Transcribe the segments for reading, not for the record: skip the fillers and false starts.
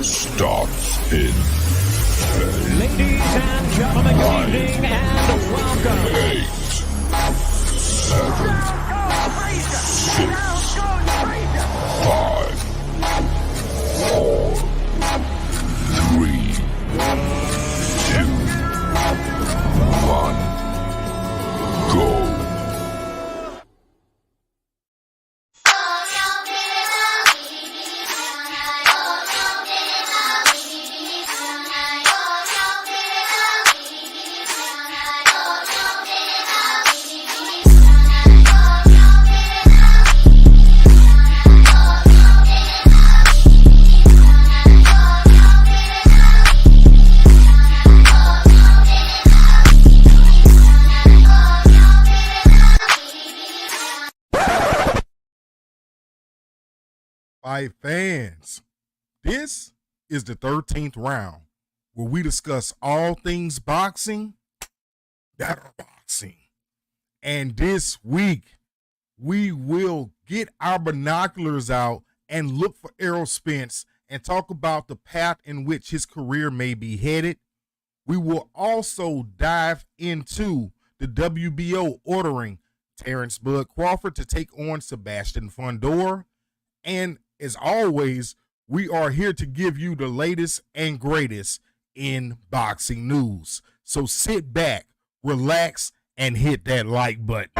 starts in Ladies and gentlemen, good evening and welcome. 8, 7, 6, 5, 4, 3, 2, 1, go. Fight fans, this is the 13th round where we discuss all things boxing that are boxing. And this week, we will get our binoculars out and look for Errol Spence and talk about the path in which his career may be headed. We will also dive into the WBO ordering Terrence Bud Crawford to take on Sebastian Fundora. And as always, we are here to give you the latest and greatest in boxing news. So sit back, relax, and hit that like button.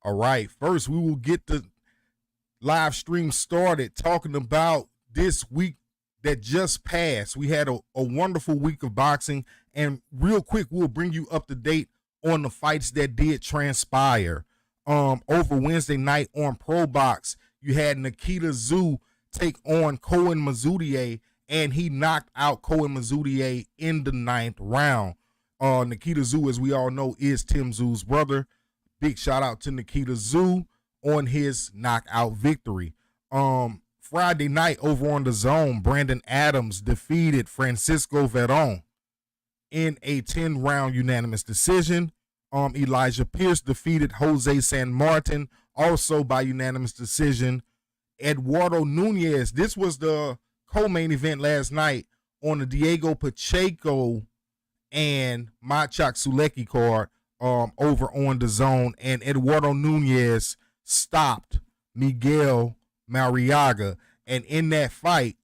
All right, first we will get the live stream started talking about this week that just passed. We had a wonderful week of boxing, and real quick, we'll bring you up to date on the fights that did transpire. Over Wednesday night on Pro Box, you had Nikita Tszyu take on Koen Mazoudier, and he knocked out Koen Mazoudier in the 9th round. Nikita Tszyu, as we all know, is Tim Tszyu's brother. Big shout out to Nikita Tszyu on his knockout victory. Friday night over on the Zone, Brandon Adams defeated Francisco Verón in a 10-round unanimous decision. Elijah Pierce defeated Jose San Martin, also by unanimous decision. Eduardo Nunez, this was the co-main event last night on the Diego Pacheco and Maciej Sulecki card over on the Zone, and Eduardo Nunez stopped Miguel Mariaga. And in that fight,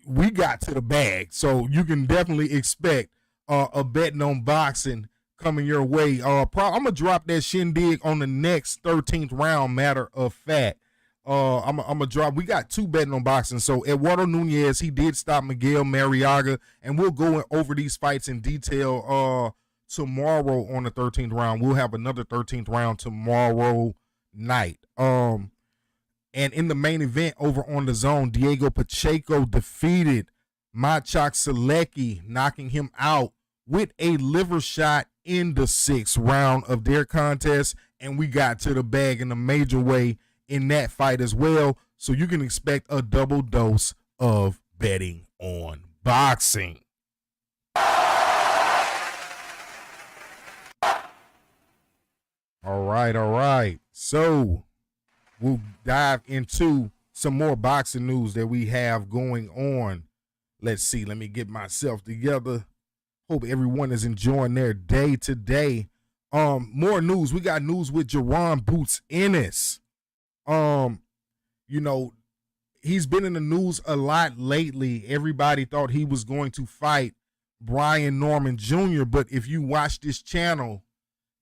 we got to the bag, so you can definitely expect a betting on boxing coming your way. I'm gonna drop that shindig on the next 13th round. Matter of fact, I'm gonna drop. We got 2 betting on boxing. So Eduardo Nunez, he did stop Miguel Mariaga, and we'll go over these fights in detail tomorrow on the 13th round. We'll have another 13th round tomorrow night. And in the main event over on the Zone, Diego Pacheco defeated Maciej Sulecki, knocking him out with a liver shot in the 6th round of their contest. And we got to the bag in a major way in that fight as well. So you can expect a double dose of betting on boxing. All right. So we'll dive into some more boxing news that we have going on. Let's see. Let me get myself together. Hope everyone is enjoying their day today. More news. We got news with Jaron Boots Ennis. He's been in the news a lot lately. Everybody thought he was going to fight Brian Norman Jr., but if you watch this channel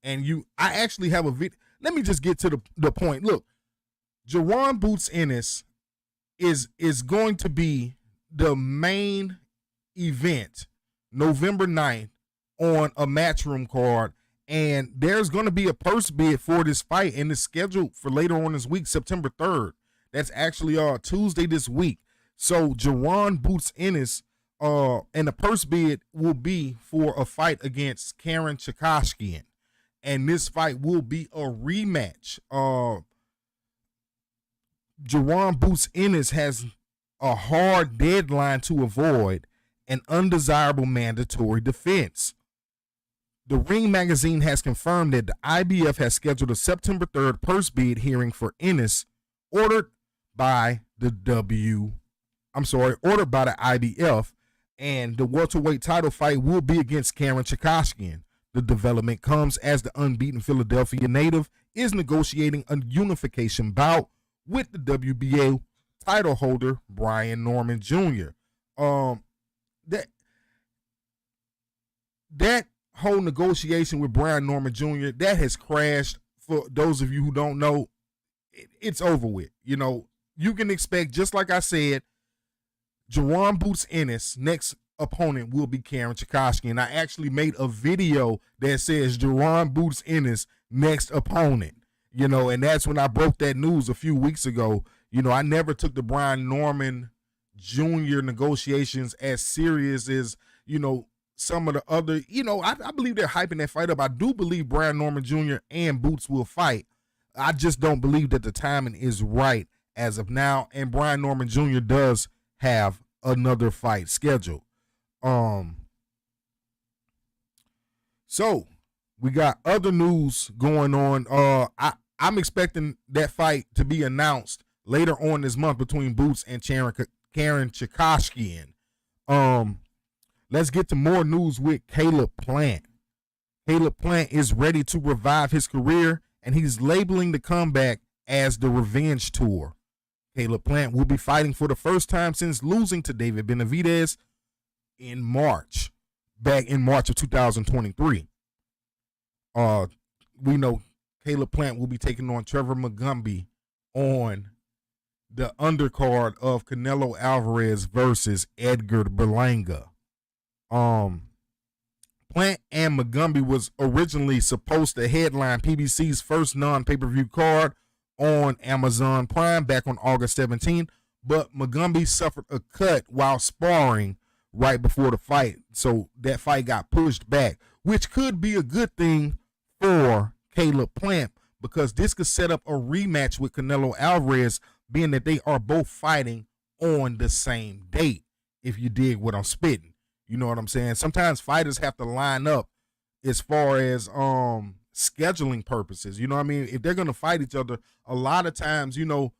and I actually have a video. Let me just get to the point. Look, Jaron Boots Ennis is going to be the main event November 9th on a Matchroom card, and there's going to be a purse bid for this fight, and it's scheduled for later on this week, September 3rd. That's actually Tuesday this week. So Jaron Boots Ennis, and the purse bid will be for a fight against Karen Chakashkian, and this fight will be a rematch. Jaron Boots Ennis has a hard deadline to avoid, an undesirable mandatory defense. The Ring magazine has confirmed that the IBF has scheduled a September 3rd purse bid hearing for Ennis, ordered by the IBF, and the welterweight title fight will be against Karen Chikashkian. The development comes as the unbeaten Philadelphia native is negotiating a unification bout with the WBO title holder Brian Norman Jr. That whole negotiation with Brian Norman Jr. that has crashed. For those of you who don't know, it's over with. You know, you can expect, just like I said, Jerron Boots Ennis' next opponent will be Karen Chikashkian. And I actually made a video that says Jerron Boots Ennis' next opponent. You know, and that's when I broke that news a few weeks ago. You know, I never took the Brian Norman Jr. negotiations as serious as, you know, some of the other, you know, I believe they're hyping that fight up. I do believe Brian Norman Jr. and Boots will fight. I just don't believe that the timing is right as of now. And Brian Norman Jr. does have another fight scheduled. So we got other news going on. I'm expecting that fight to be announced later on this month between Boots and Karen Chikashkian. Let's get to more news with Caleb Plant. Caleb Plant is ready to revive his career, and he's labeling the comeback as the Revenge Tour. Caleb Plant will be fighting for the first time since losing to David Benavidez back in March of 2023. We know Caleb Plant will be taking on Trevor Magumby on the undercard of Canelo Alvarez versus Edgar Berlanga. Plant and Magumby was originally supposed to headline PBC's first non-pay-per-view card on Amazon Prime back on August 17, but Magumby suffered a cut while sparring right before the fight, so that fight got pushed back, which could be a good thing for Caleb Plant because this could set up a rematch with Canelo Alvarez, being that they are both fighting on the same date, if you dig what I'm spitting. You know what I'm saying? Sometimes fighters have to line up as far as scheduling purposes. You know what I mean? If they're going to fight each other, a lot of times, you know,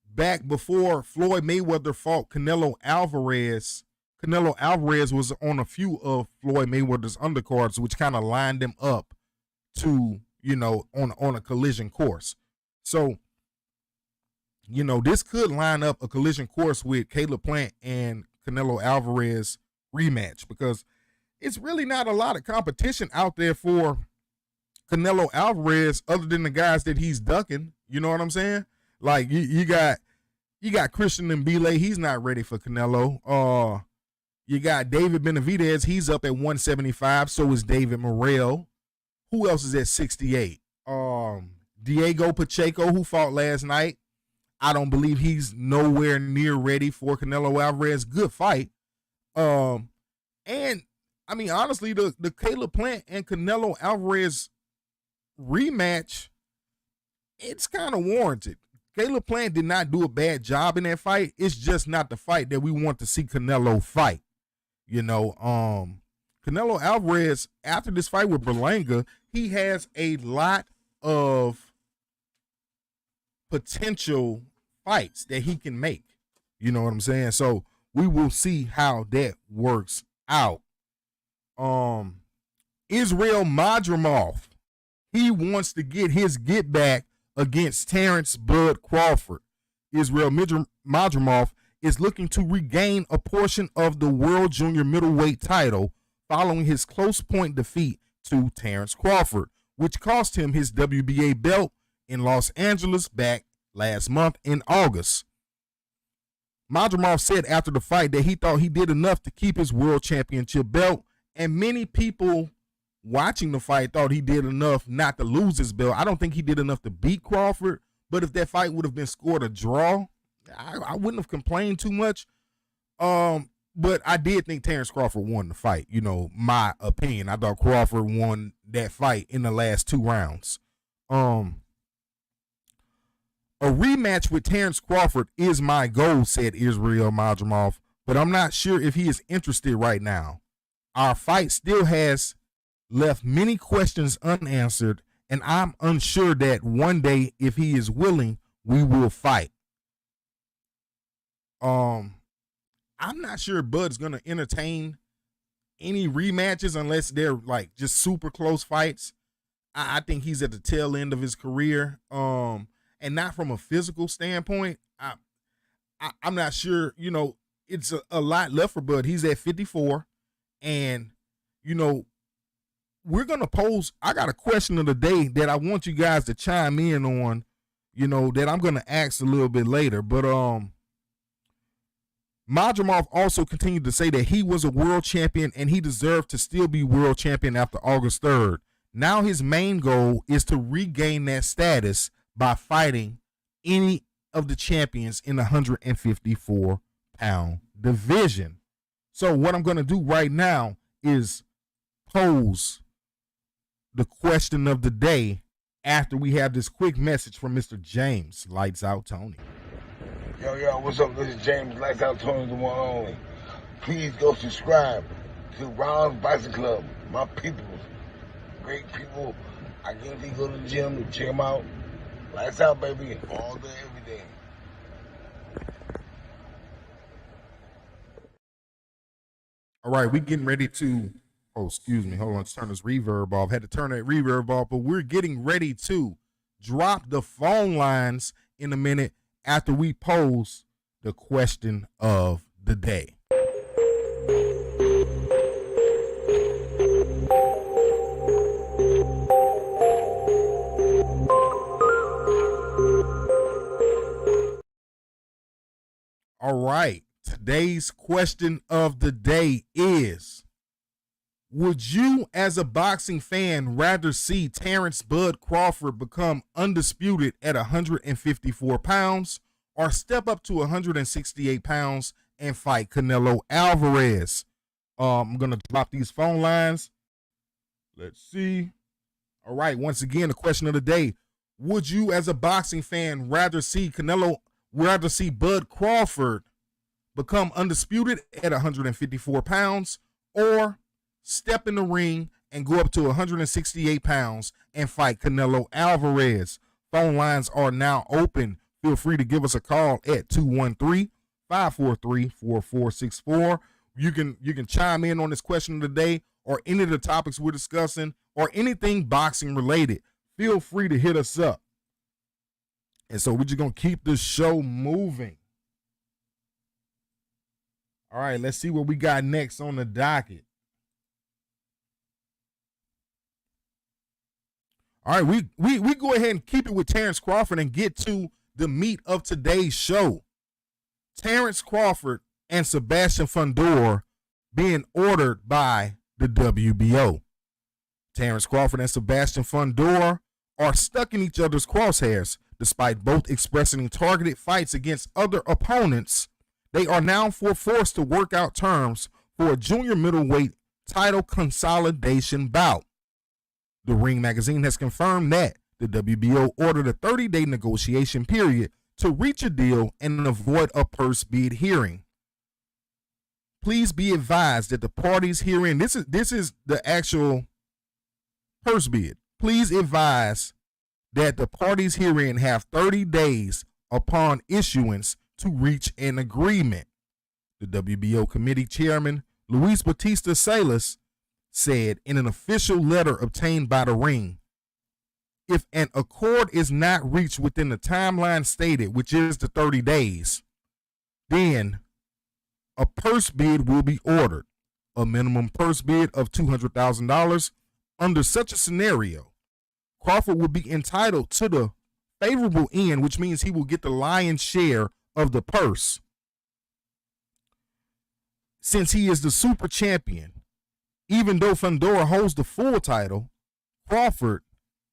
back before Floyd Mayweather fought Canelo Alvarez was on a few of Floyd Mayweather's undercards, which kind of lined them up to, you know, on a collision course. So, you know, this could line up a collision course with Caleb Plant and Canelo Alvarez rematch, because it's really not a lot of competition out there for Canelo Alvarez other than the guys that he's ducking. You know what I'm saying? Like you got Christian Mbile, he's not ready for Canelo. You got David Benavidez, he's up at 175, so is David Morrell. Who else is at 68? Diego Pacheco, who fought last night. I don't believe he's nowhere near ready for Canelo Alvarez. Good fight. And I mean, honestly, the Caleb Plant and Canelo Alvarez rematch, it's kind of warranted. Caleb Plant did not do a bad job in that fight. It's just not the fight that we want to see Canelo fight. You know, Canelo Alvarez, after this fight with Berlanga, he has a lot of potential fights that he can make. You know what I'm saying? So we will see how that works out. Israel Madrimov, he wants to get his get back against Terrence Bud Crawford. Israel Madrimov is looking to regain a portion of the World Junior Middleweight title following his close point defeat to Terrence Crawford, which cost him his WBA belt in Los Angeles back last month in August. Madrimov said after the fight that he thought he did enough to keep his world championship belt, and many people watching the fight thought he did enough not to lose his belt. I don't think he did enough to beat Crawford, but if that fight would have been scored a draw, I wouldn't have complained too much. But I did think Terrence Crawford won the fight. You know, my opinion. I thought Crawford won that fight in the last 2 rounds. A rematch with Terrence Crawford is my goal, said Israel Madrimov, but I'm not sure if he is interested right now. Our fight still has left many questions unanswered, and I'm unsure that one day, if he is willing, we will fight. I'm not sure Bud's gonna entertain any rematches unless they're like just super close fights. I think he's at the tail end of his career. And not from a physical standpoint. I'm not sure, it's a lot left for Bud. He's at 54. And, we're going to pose, I got a question of the day that I want you guys to chime in on, that I'm going to ask a little bit later. But Madrimov also continued to say that he was a world champion and he deserved to still be world champion after August 3rd. Now his main goal is to regain that status by fighting any of the champions in the 154-pound division. So what I'm going to do right now is pose the question of the day after we have this quick message from Mr. James Lights Out Tony. Yo, what's up? This is James Lights Out Tony, the one only. Please go subscribe to Ron's Boxing Club. My people, great people. I guarantee you go to the gym to check them out. Lights out, baby, all day, every day. All right, we getting ready to, excuse me, hold on, let's turn this reverb off. Had to turn that reverb off, but we're getting ready to drop the phone lines in a minute after we pose the question of the day. All right, today's question of the day is, would you as a boxing fan rather see Terrence Bud Crawford become undisputed at 154 pounds or step up to 168 pounds and fight Canelo Alvarez? I'm going to drop these phone lines. Let's see. All right, once again, the question of the day, would you as a boxing fan rather see Bud Crawford become undisputed at 154 pounds or step in the ring and go up to 168 pounds and fight Canelo Alvarez? Phone lines are now open. Feel free to give us a call at 213-543-4464. You can chime in on this question of the day or any of the topics we're discussing or anything boxing related. Feel free to hit us up. And so we're just going to keep this show moving. All right, let's see what we got next on the docket. All right, we go ahead and keep it with Terrence Crawford and get to the meat of today's show. Terrence Crawford and Sebastian Fundora being ordered by the WBO. Terrence Crawford and Sebastian Fundora are stuck in each other's crosshairs. Despite both expressing targeted fights against other opponents, they are now forced to work out terms for a junior middleweight title consolidation bout. The Ring magazine has confirmed that the WBO ordered a 30-day negotiation period to reach a deal and avoid a purse bid hearing. Please be advised that the parties herein, this is the actual purse bid. Please advise that the parties herein have 30 days upon issuance to reach an agreement. The WBO committee chairman, Luis Batista Salas, said in an official letter obtained by the Ring, if an accord is not reached within the timeline stated, which is the 30 days, then a purse bid will be ordered, a minimum purse bid of $200,000. Under such a scenario, Crawford will be entitled to the favorable end, which means he will get the lion's share of the purse. Since he is the super champion, even though Fundora holds the full title, Crawford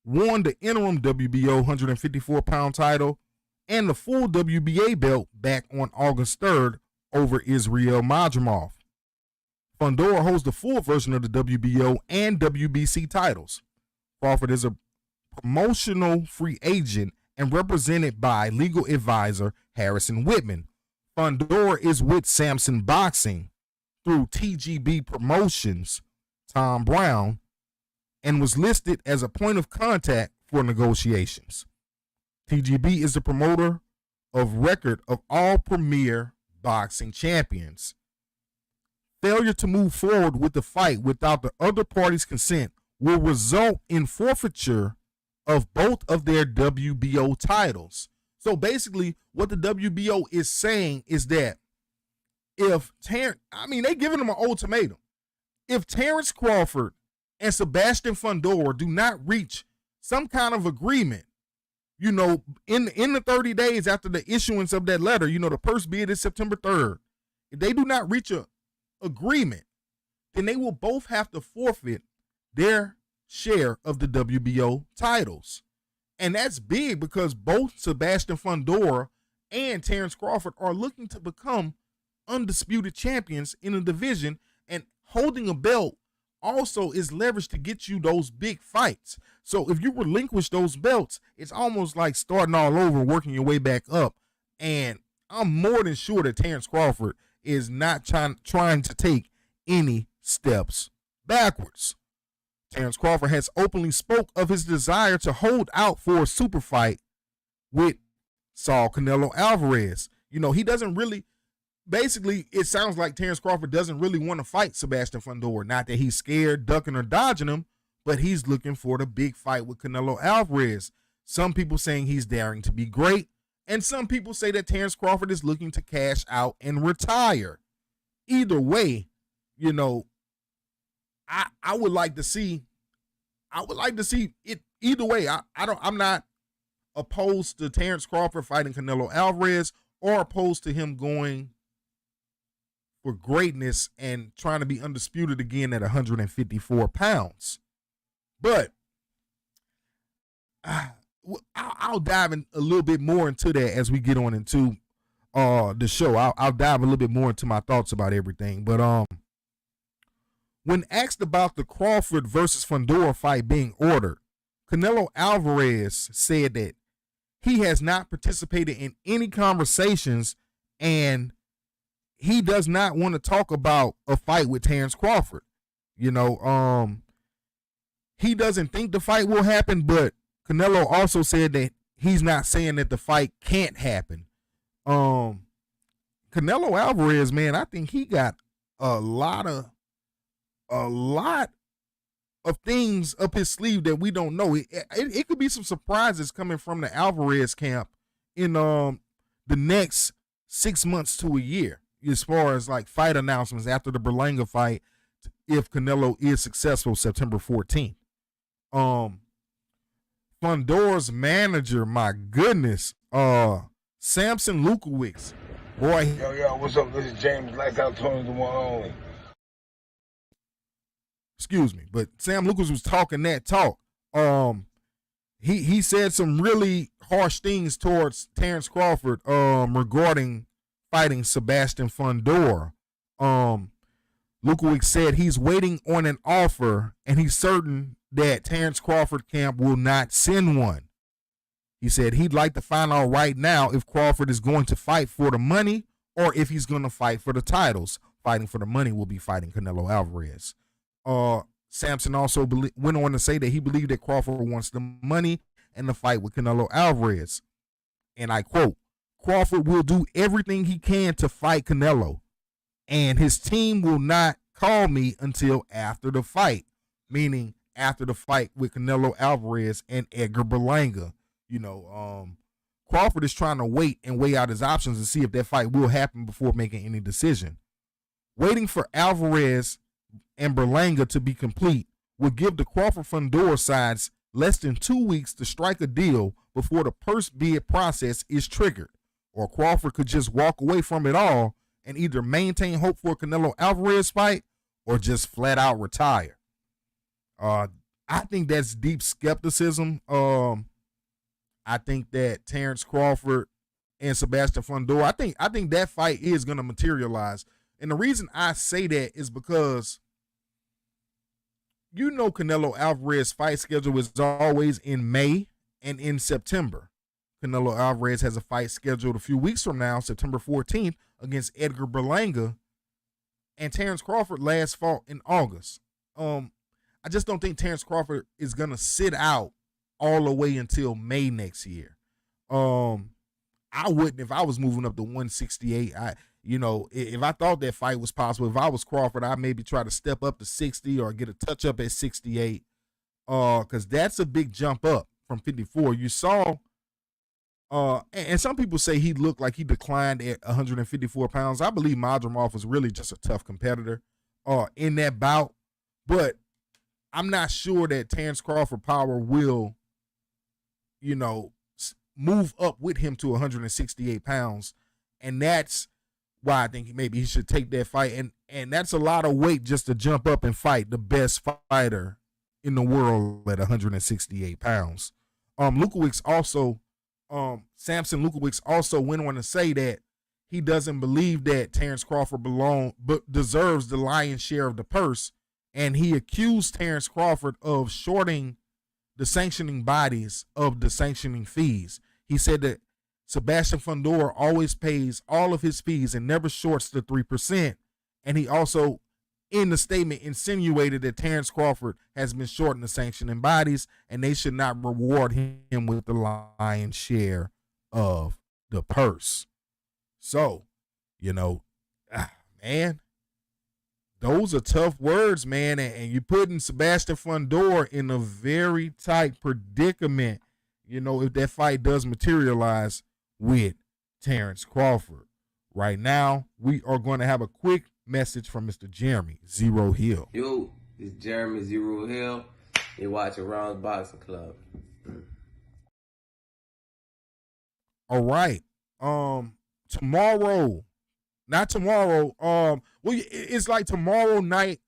won the interim WBO 154-pound title and the full WBA belt back on August 3rd over Israel Madrimov. Fundora holds the full version of the WBO and WBC titles. Crawford is a promotional free agent and represented by legal advisor Harrison Whitman. Fundora is with Samson Boxing through TGB Promotions, Tom Brown, and was listed as a point of contact for negotiations. TGB is the promoter of record of all premier boxing champions. Failure to move forward with the fight without the other party's consent will result in forfeiture of both of their WBO titles. So basically, what the WBO is saying is that if they giving them an ultimatum. If Terrence Crawford and Sebastian Fundora do not reach some kind of agreement, in the 30 days after the issuance of that letter, the purse bid is September 3rd. If they do not reach a agreement, then they will both have to forfeit their share of the WBO titles. And that's big because both Sebastian Fundora and Terrence Crawford are looking to become undisputed champions in a division, and holding a belt also is leverage to get you those big fights. So if you relinquish those belts, it's almost like starting all over, working your way back up. And I'm more than sure that Terrence Crawford is not trying to take any steps backwards. Terrence Crawford has openly spoke of his desire to hold out for a super fight with Saul Canelo Alvarez. He doesn't really, basically, it sounds like Terrence Crawford doesn't really want to fight Sebastian Fundora. Not that he's scared, ducking, or dodging him, but he's looking for the big fight with Canelo Alvarez. Some people saying he's daring to be great, and some people say that Terrence Crawford is looking to cash out and retire. Either way, I would like to see it either way. I'm not opposed to Terrence Crawford fighting Canelo Alvarez or opposed to him going for greatness and trying to be undisputed again at 154 pounds. But I'll dive in a little bit more into that as we get on into the show. I'll dive a little bit more into my thoughts about everything. But when asked about the Crawford versus Fundora fight being ordered, Canelo Alvarez said that he has not participated in any conversations and he does not want to talk about a fight with Terrence Crawford. He doesn't think the fight will happen, but Canelo also said that he's not saying that the fight can't happen. Canelo Alvarez, man, I think he got a lot of things up his sleeve that we don't know. It could be some surprises coming from the Alvarez camp in the next 6 months to a year, as far as like fight announcements after the Berlanga fight, if Canelo is successful September 14th. Fundora's manager, my goodness, Samson Lukowicz, boy. Yo, what's up? This is James Lights Out Tony, the one only. Excuse me, but Sam Lucas was talking that talk. He said some really harsh things towards Terrence Crawford regarding fighting Sebastian Fundora. Lukowicz said he's waiting on an offer and he's certain that Terrence Crawford camp will not send one. He said he'd like to find out right now if Crawford is going to fight for the money or if he's going to fight for the titles. Fighting for the money will be fighting Canelo Alvarez. Samson also went on to say that he believed that Crawford wants the money and the fight with Canelo Alvarez. And I quote, Crawford will do everything he can to fight Canelo, and his team will not call me until after the fight, meaning after the fight with Canelo Alvarez and Edgar Berlanga. Crawford is trying to wait and weigh out his options and see if that fight will happen before making any decision. Waiting for Alvarez and Berlanga to be complete would give the Crawford-Fundora sides less than 2 weeks to strike a deal before the purse bid process is triggered, or Crawford could just walk away from it all and either maintain hope for a Canelo Alvarez fight or just flat out retire. I think that's deep skepticism. I think that Terrence Crawford and Sebastian Fundora, I think that fight is going to materialize. And the reason I say that is because Canelo Alvarez fight schedule is always in May and in September. Canelo Alvarez has a fight scheduled a few weeks from now, September 14th, against Edgar Berlanga, and Terrence Crawford last fought in August. I I just don't think Terrence Crawford is gonna sit out all the way until May next year. I wouldn't if I was moving up to 168. If I thought that fight was possible, if I was Crawford, I'd maybe try to step up to 60 or get a touch up at 68. Because that's a big jump up from 54. You saw, and some people say he looked like he declined at 154 pounds. I believe Madrimov was really just a tough competitor in that bout. But I'm not sure that Terrence Crawford power will, move up with him to 168 pounds. And that's why I think maybe he should take that fight. And that's a lot of weight just to jump up and fight the best fighter in the world at 168 pounds. Lukowicz also, Samson Lukowicz also went on to say that he doesn't believe that Terrence Crawford deserves the lion's share of the purse. And he accused Terrence Crawford of shorting the sanctioning bodies of the sanctioning fees. He said that Sebastian Fundora always pays all of his fees and never shorts the 3%. And he also, in the statement, insinuated that Terrence Crawford has been shorting the sanctioning bodies and they should not reward him with the lion's share of the purse. So, man, those are tough words, man. And you're putting Sebastian Fundora in a very tight predicament, if that fight does materialize with Terrence Crawford. Right now, we are going to have a quick message from Mr. Jeremy Zero Hill. Yo, this is Jeremy Zero Hill. You're watching Rounds Boxing Club. All right. It's like tomorrow night,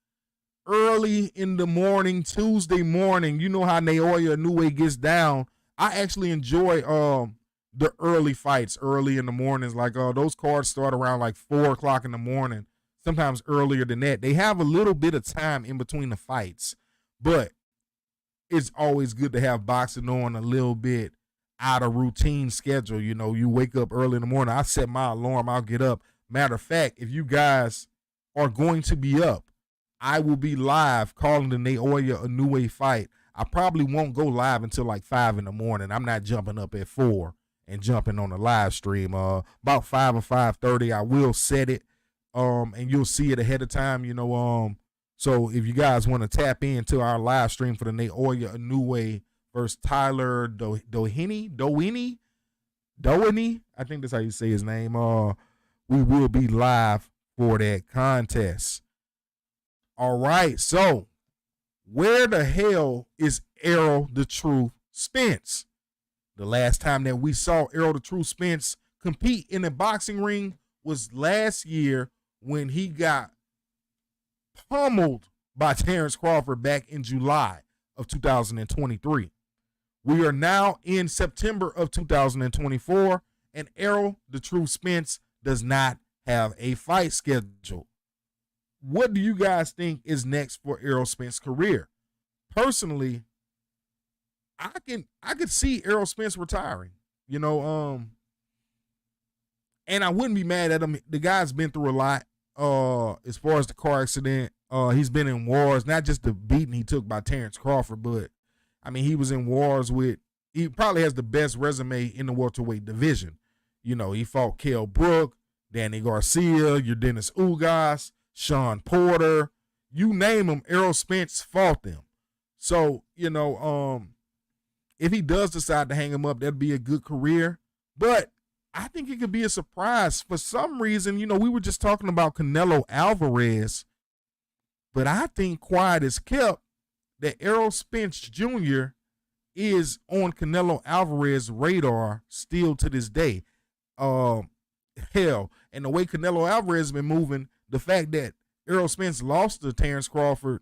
early in the morning, Tuesday morning. You know how Naoya Inoue gets down. I actually enjoy the early fights early in the mornings. Like those cards start around like 4 o'clock in the morning, sometimes earlier than that. They have a little bit of time in between the fights, but it's always good to have boxing on a little bit out of routine schedule. You wake up early in the morning. I set my alarm. I'll get up. Matter of fact, if you guys are going to be up, I will be live calling the Naoya Inoue fight. I probably won't go live until like 5 in the morning. I'm not jumping up at 4 and jumping on the live stream. About 5 or 5:30, I will set it, and you'll see it ahead of time. So if you guys want to tap into our live stream for the Naoya Inoue versus Tyler Doheny, I think that's how you say his name. We will be live for that contest. All right, so where the hell is Errol the Truth Spence? The last time that we saw Errol the Truth Spence compete in a boxing ring was last year when he got pummeled by Terrence Crawford back in July of 2023. We are now in September of 2024, and Errol the Truth Spence does not have a fight schedule. What do you guys think is next for Errol Spence's career? Personally, I could see Errol Spence retiring, and I wouldn't be mad at him. The guy's been through a lot as far as the car accident. He's been in wars, not just the beating he took by Terrence Crawford, but he was in wars he probably has the best resume in the welterweight division. He fought Kell Brook, Danny Garcia, Dennis Ugas, Sean Porter, you name them, Errol Spence fought them. So, if he does decide to hang him up, that'd be a good career. But I think it could be a surprise. For some reason, we were just talking about Canelo Alvarez, but I think quiet is kept that Errol Spence Jr. is on Canelo Alvarez's radar still to this day. And the way Canelo Alvarez has been moving, the fact that Errol Spence lost to Terrence Crawford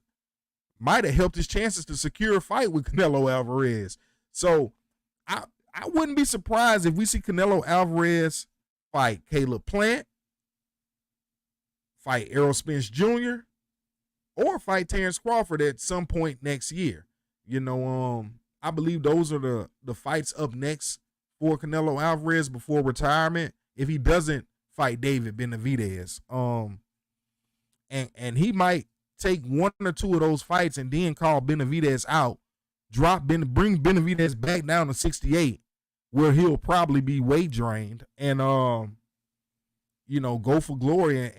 might have helped his chances to secure a fight with Canelo Alvarez. So I wouldn't be surprised if we see Canelo Alvarez fight Caleb Plant, fight Errol Spence Jr., or fight Terrence Crawford at some point next year. I believe those are the fights up next for Canelo Alvarez before retirement, if he doesn't fight David Benavidez. And he might take one or two of those fights and then call Benavidez out, bring Benavidez back down to 68, where he'll probably be weight drained, and you know, go for glory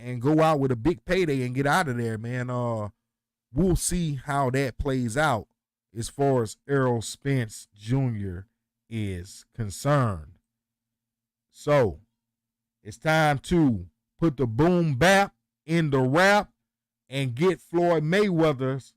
and go out with a big payday and get out of there, man. We'll see how that plays out as far as Errol Spence Jr. is concerned. So it's time to put the boom bap in the rap and get Floyd Mayweather's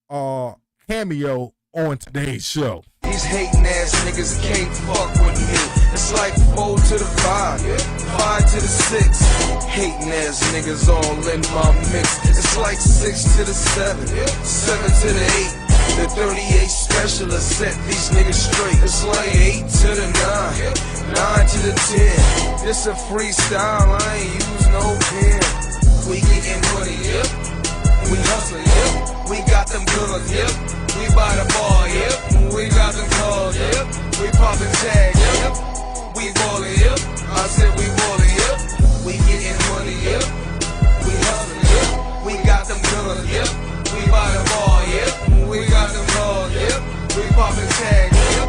cameo on today's show. These hating ass niggas can't fuck with me. It's like 4 to the 5, 5 to the 6. Hating ass niggas all in my mix. It's like 6 to the 7, 7 to the 8. The 38 specialist set these niggas straight. It's like 8 to the 9, 9 to the 10. This a freestyle, I ain't use no pen. We getting money, yep. We hustling, yep. We got them guns, yep. We buy the bar, yep. We got them cars, yep. We poppin' tags, yep. We ballin', yep. I said we ballin', yep. We getting money, yep. We hustling, yep. We got them guns, yep. We buy the bar, yep. We got them cars, yep. We poppin' tags, yep.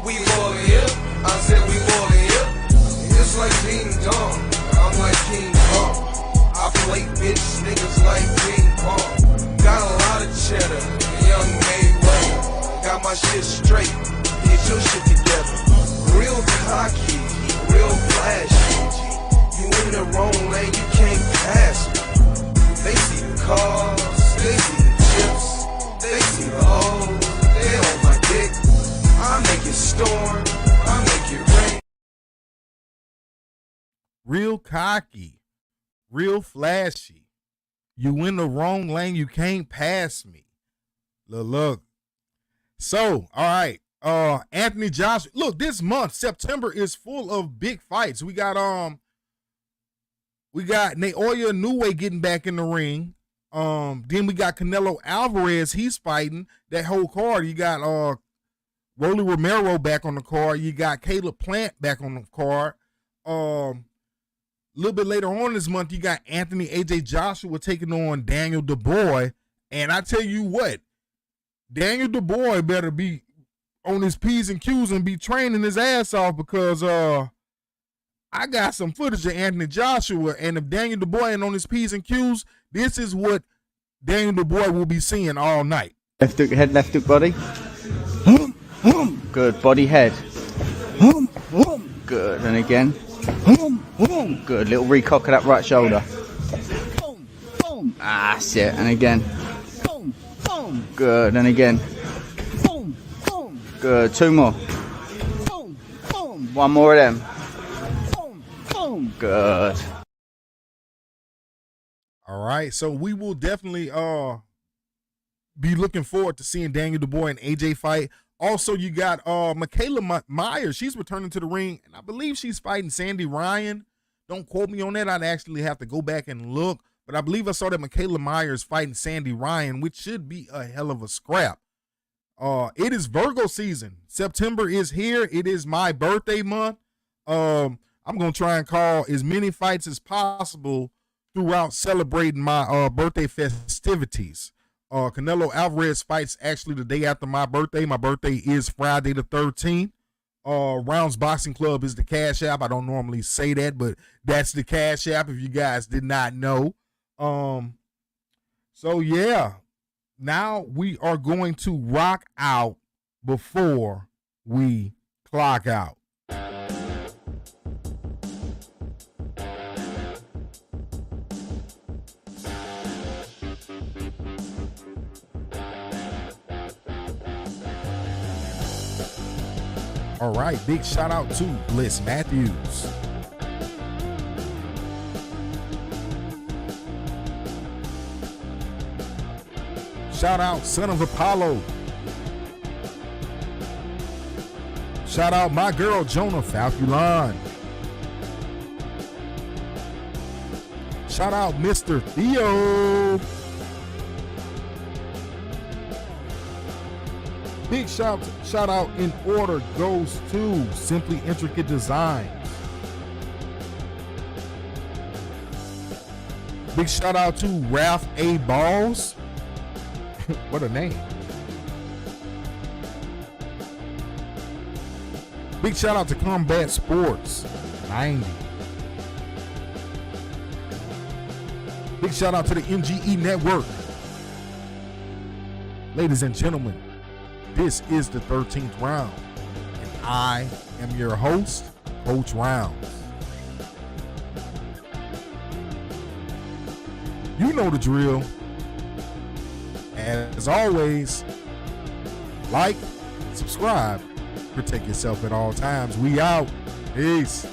We ballin', yep. I said we ballin', yep. It's like King Kong. I'm like King Kong. I play bitch niggas like King Kong. Got a lot of cheddar, young Mayweather. Got my shit straight, get your shit together. Real cocky, real flashy. You in the wrong lane, you can't pass me. They see the cars, they see the chips, they see the hoes, they on my dick. I make it storm, I make it rain. Real cocky, real flashy. You in the wrong lane, you can't pass me. Look. So, all right. Anthony Joshua. Look, this month, September, is full of big fights. We got Naoya Inoue getting back in the ring. Then we got Canelo Alvarez, he's fighting. That whole card. You got Rolly Romero back on the card. You got Caleb Plant back on the card. A little bit later on this month, you got Anthony AJ Joshua taking on Daniel Dubois. And I tell you what, Daniel Dubois better be on his P's and Q's and be training his ass off, because I got some footage of Anthony Joshua, and if Daniel Dubois ain't on his P's and Q's, this is what Daniel Dubois will be seeing all night. Left hook head, left hook body. Good, body head. Good, and again. Good, little recock of that right shoulder. Ah, that's it, and again. Good, and again. Good, 2 more. 1 more of them. Good. All right, so we will definitely be looking forward to seeing Daniel Dubois and AJ fight. Also, you got Michaela Myers. She's returning to the ring, and I believe she's fighting Sandy Ryan. Don't quote me on that. I'd actually have to go back and look. But I believe I saw that Michaela Myers fighting Sandy Ryan, which should be a hell of a scrap. It is Virgo season. September is here. It is my birthday month. I'm going to try and call as many fights as possible throughout celebrating my birthday festivities. Canelo Alvarez fights actually the day after my birthday. My birthday is Friday the 13th. Rounds Boxing Club is the Cash App. I don't normally say that, but that's the Cash App if you guys did not know. So yeah, now we are going to rock out before we clock out. All right, big shout out to Bliss Matthews. Shout out Son of Apollo. Shout out my girl Jonah Falculon. Shout out Mr. Theo. Big shout out in order goes to Simply Intricate Designs. Big shout out to Ralph A. Balls. What a name. Big shout out to Combat Sports 90. Big shout out to the MGE Network. Ladies and gentlemen, this is the 13th round, and I am your host, Coach Rounds. You know the drill. As always, like, subscribe, protect yourself at all times. We out. Peace.